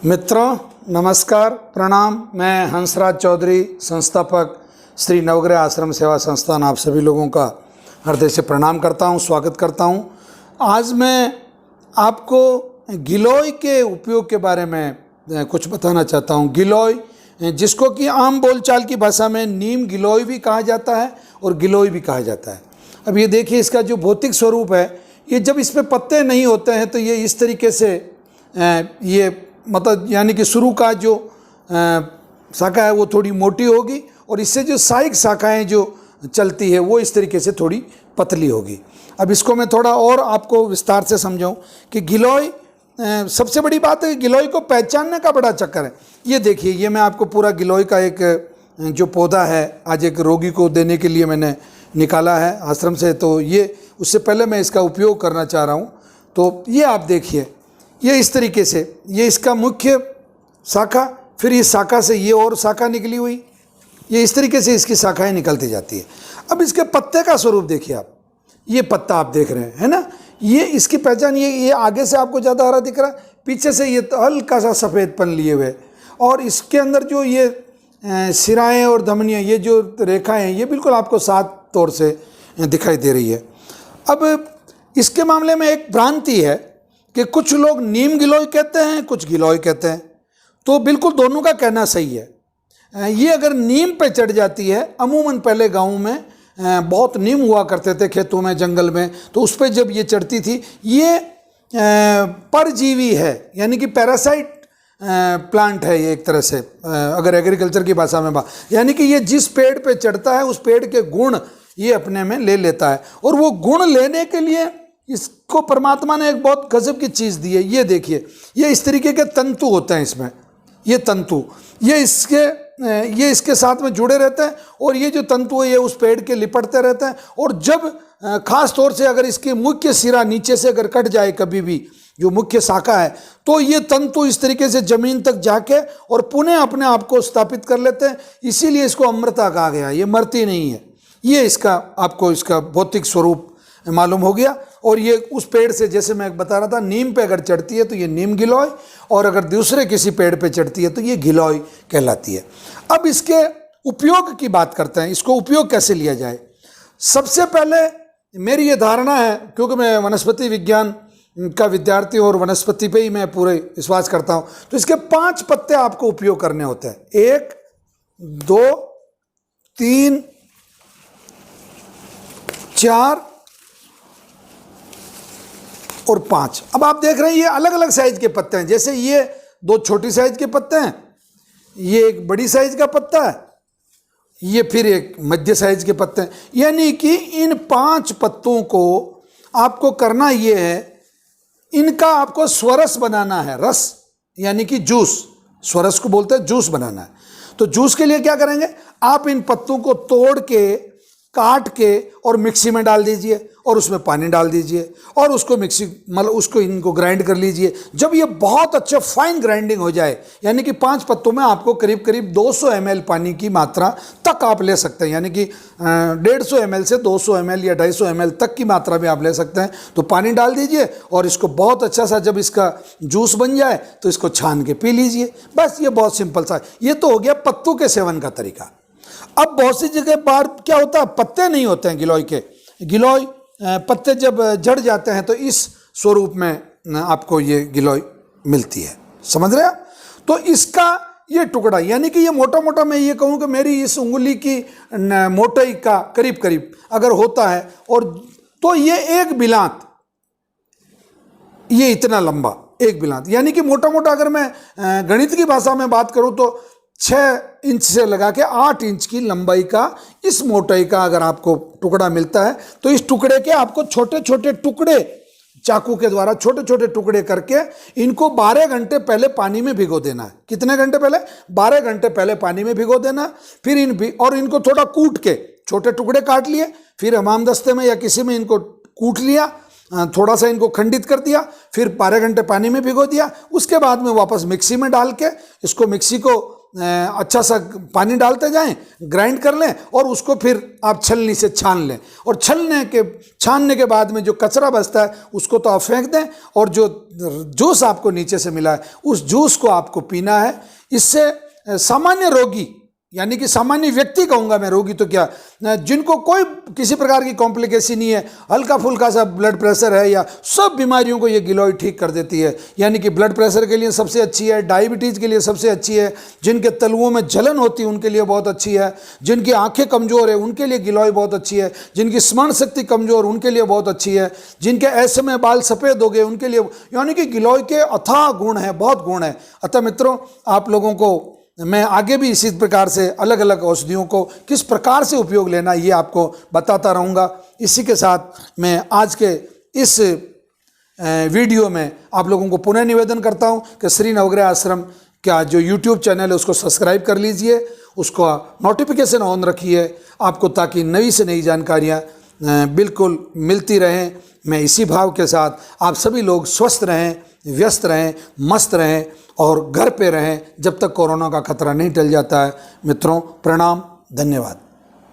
मित्रों नमस्कार प्रणाम। मैं हंसराज चौधरी, संस्थापक श्री नवग्रह आश्रम सेवा संस्थान, आप सभी लोगों का हृदय से प्रणाम करता हूं, स्वागत करता हूं। आज मैं आपको गिलोय के उपयोग के बारे में कुछ बताना चाहता हूं। गिलोय, जिसको कि आम बोलचाल की भाषा में नीम गिलोय भी कहा जाता है और गिलोय भी कहा जाता है। अब ये देखिए, इसका जो भौतिक स्वरूप है, ये जब इस पे पत्ते नहीं होते हैं तो ये इस तरीके से ये मतलब यानी कि शुरू का जो शाखा है वो थोड़ी मोटी होगी और इससे जो सहायक शाखाएं जो चलती है वो इस तरीके से थोड़ी पतली होगी। अब इसको मैं थोड़ा और आपको विस्तार से समझाऊं कि गिलोय, सबसे बड़ी बात है गिलोय को पहचानने का बड़ा चक्कर है। ये देखिए, ये मैं आपको पूरा गिलोय का एक जो पौधा है आज एक रोगी को देने के लिए मैंने निकाला है आश्रम से, तो ये उससे पहले मैं इसका उपयोग करना चाह रहा हूँ। तो ये आप देखिए, ये इस तरीके से ये इसका मुख्य शाखा, फिर इस शाखा से ये और शाखा निकली हुई, ये इस तरीके से इसकी शाखाएं निकलती जाती है। अब इसके पत्ते का स्वरूप देखिए आप, ये पत्ता आप देख रहे हैं, है ना। ये इसकी पहचान, ये आगे से आपको ज़्यादा हरा दिख रहा है, पीछे से ये हल्का सा सफ़ेदपन लिए हुए, और इसके अंदर जो ये सिराएँ और धमनियाँ, ये जो रेखाएँ हैं, ये बिल्कुल आपको साफ तौर से दिखाई दे रही है। अब इसके मामले में एक भ्रांति है कि कुछ लोग नीम गिलोय कहते हैं, कुछ गिलोय कहते हैं, तो बिल्कुल दोनों का कहना सही है। ये अगर नीम पे चढ़ जाती है, अमूमन पहले गाँव में बहुत नीम हुआ करते थे खेतों में, जंगल में, तो उस पर जब ये चढ़ती थी, ये परजीवी है, यानी कि पैरासाइट प्लांट है ये एक तरह से, अगर एग्रीकल्चर की भाषा में यानी कि ये जिस पेड़ पे चढ़ता है उस पेड़ के गुण ये अपने में ले लेता है, और वो गुण लेने के लिए इसको परमात्मा ने एक बहुत गजब की चीज़ दी है। ये देखिए, ये इस तरीके के तंतु होते हैं इसमें, ये तंतु ये इसके साथ में जुड़े रहते हैं, और ये जो तंतु है ये उस पेड़ के लिपटते रहते हैं। और जब खास तौर से अगर इसकी मुख्य सिरा नीचे से अगर कट जाए कभी भी, जो मुख्य शाखा है, तो ये तंतु इस तरीके से जमीन तक जाके और पुनः अपने आप को स्थापित कर लेते हैं। इसीलिए इसको अमृता कहा गया, ये मरती नहीं है। ये इसका आपको इसका भौतिक स्वरूप मालूम हो गया। और ये उस पेड़ से, जैसे मैं बता रहा था, नीम पे अगर चढ़ती है तो ये नीम गिलोय, और अगर दूसरे किसी पेड़ पे चढ़ती है तो ये गिलोय कहलाती है। अब इसके उपयोग की बात करते हैं, इसको उपयोग कैसे लिया जाए। सबसे पहले मेरी ये धारणा है, क्योंकि मैं वनस्पति विज्ञान का विद्यार्थी और वनस्पति पे ही मैं पूरे विश्वास करता हूँ, तो इसके 5 पत्ते आपको उपयोग करने होते हैं। 1, 2, 3, 4 और 5। अब आप देख रहे हैं ये अलग अलग साइज के पत्ते हैं। जैसे ये 2 छोटी साइज के पत्ते हैं, ये एक बड़ी साइज का पत्ता है, ये फिर एक मध्य साइज के पत्ते हैं। यानी कि इन 5 पत्तों को आपको करना ये है, इनका आपको स्वरस बनाना है। रस यानी कि जूस, स्वरस को बोलते हैं, जूस बनाना है। तो जूस के लिए क्या करेंगे, आप इन पत्तों को तोड़ के, काट के और मिक्सी में डाल दीजिए, और उसमें पानी डाल दीजिए, और उसको उसको इनको ग्राइंड कर लीजिए। जब ये बहुत अच्छा फाइन ग्राइंडिंग हो जाए, यानी कि 5 पत्तों में आपको करीब करीब 200 ml पानी की मात्रा तक आप ले सकते हैं, यानी कि 150 ml से 200 ml या 250 ml तक की मात्रा में आप ले सकते हैं। तो पानी डाल दीजिए और इसको बहुत अच्छा सा, जब इसका जूस बन जाए तो इसको छान के पी लीजिए। बस ये बहुत सिंपल सा, ये तो हो गया पत्तों के सेवन का तरीका। अब बहुत सी जगह बार क्या होता है, पत्ते नहीं होते हैं गिलोय के। गिलोय पत्ते जब जड़ जाते हैं तो इस स्वरूप में आपको ये गिलोय मिलती है, समझ रहे हैं। तो इसका ये टुकड़ा, यानी कि ये मोटा मोटा, मैं ये कहूँ कि मेरी इस उंगली की मोटाई का करीब करीब अगर होता है, और तो ये एक बिलात, ये इतना लंबा एक बिलात, यानी कि मोटा मोटा अगर मैं गणित की भाषा में बात करूँ तो 6 इंच से लगा के 8 इंच की लंबाई का, इस मोटाई का अगर आपको टुकड़ा मिलता है, तो इस टुकड़े के आपको छोटे छोटे टुकड़े, चाकू के द्वारा छोटे छोटे टुकड़े करके इनको 12 घंटे पहले पानी में भिगो देना है। कितने घंटे पहले? 12 घंटे पहले पानी में भिगो देना। फिर इनको थोड़ा कूट के छोटे टुकड़े काट लिए, फिर हमाम दस्ते में या किसी में इनको कूट लिया, थोड़ा सा इनको खंडित कर दिया, फिर 12 घंटे पानी में भिगो दिया। उसके बाद में वापस मिक्सी में डाल के इसको, मिक्सी को अच्छा सा पानी डालते जाएं, ग्राइंड कर लें और उसको फिर आप छलनी से छान लें। और छानने के बाद में जो कचरा बचता है उसको तो आप फेंक दें, और जो जूस आपको नीचे से मिला है उस जूस को आपको पीना है। इससे सामान्य रोगी, यानी कि सामान्य व्यक्ति कहूँगा मैं, रोगी तो क्या, जिनको कोई किसी प्रकार की कॉम्प्लिकेशन नहीं है, हल्का फुल्का सा ब्लड प्रेशर है या सब बीमारियों को ये गिलोय ठीक कर देती है। यानी कि ब्लड प्रेशर के लिए सबसे अच्छी है, डायबिटीज़ के लिए सबसे अच्छी है, जिनके तलुओं में जलन होती है उनके लिए बहुत अच्छी है, जिनकी आंखें कमज़ोर है उनके लिए गिलोय बहुत अच्छी है, जिनकी स्मरण शक्ति कमज़ोर उनके लिए बहुत अच्छी है, जिनके ऐसे में बाल सफ़ेद हो गए उनके लिए, यानी कि गिलोय के अथाह गुण है, बहुत गुण है। अतः मित्रों, आप लोगों को मैं आगे भी इसी प्रकार से अलग अलग औषधियों को किस प्रकार से उपयोग लेना ये आपको बताता रहूँगा। इसी के साथ मैं आज के इस वीडियो में आप लोगों को पुनः निवेदन करता हूँ कि श्री नवग्रह आश्रम का जो यूट्यूब चैनल है उसको सब्सक्राइब कर लीजिए, उसको नोटिफिकेशन ऑन रखिए आपको, ताकि नई से नई जानकारियाँ बिल्कुल मिलती रहें। मैं इसी भाव के साथ आप सभी लोग स्वस्थ रहें, व्यस्त रहें, मस्त रहें और घर पे रहें जब तक कोरोना का खतरा नहीं टल जाता है। मित्रों प्रणाम, धन्यवाद।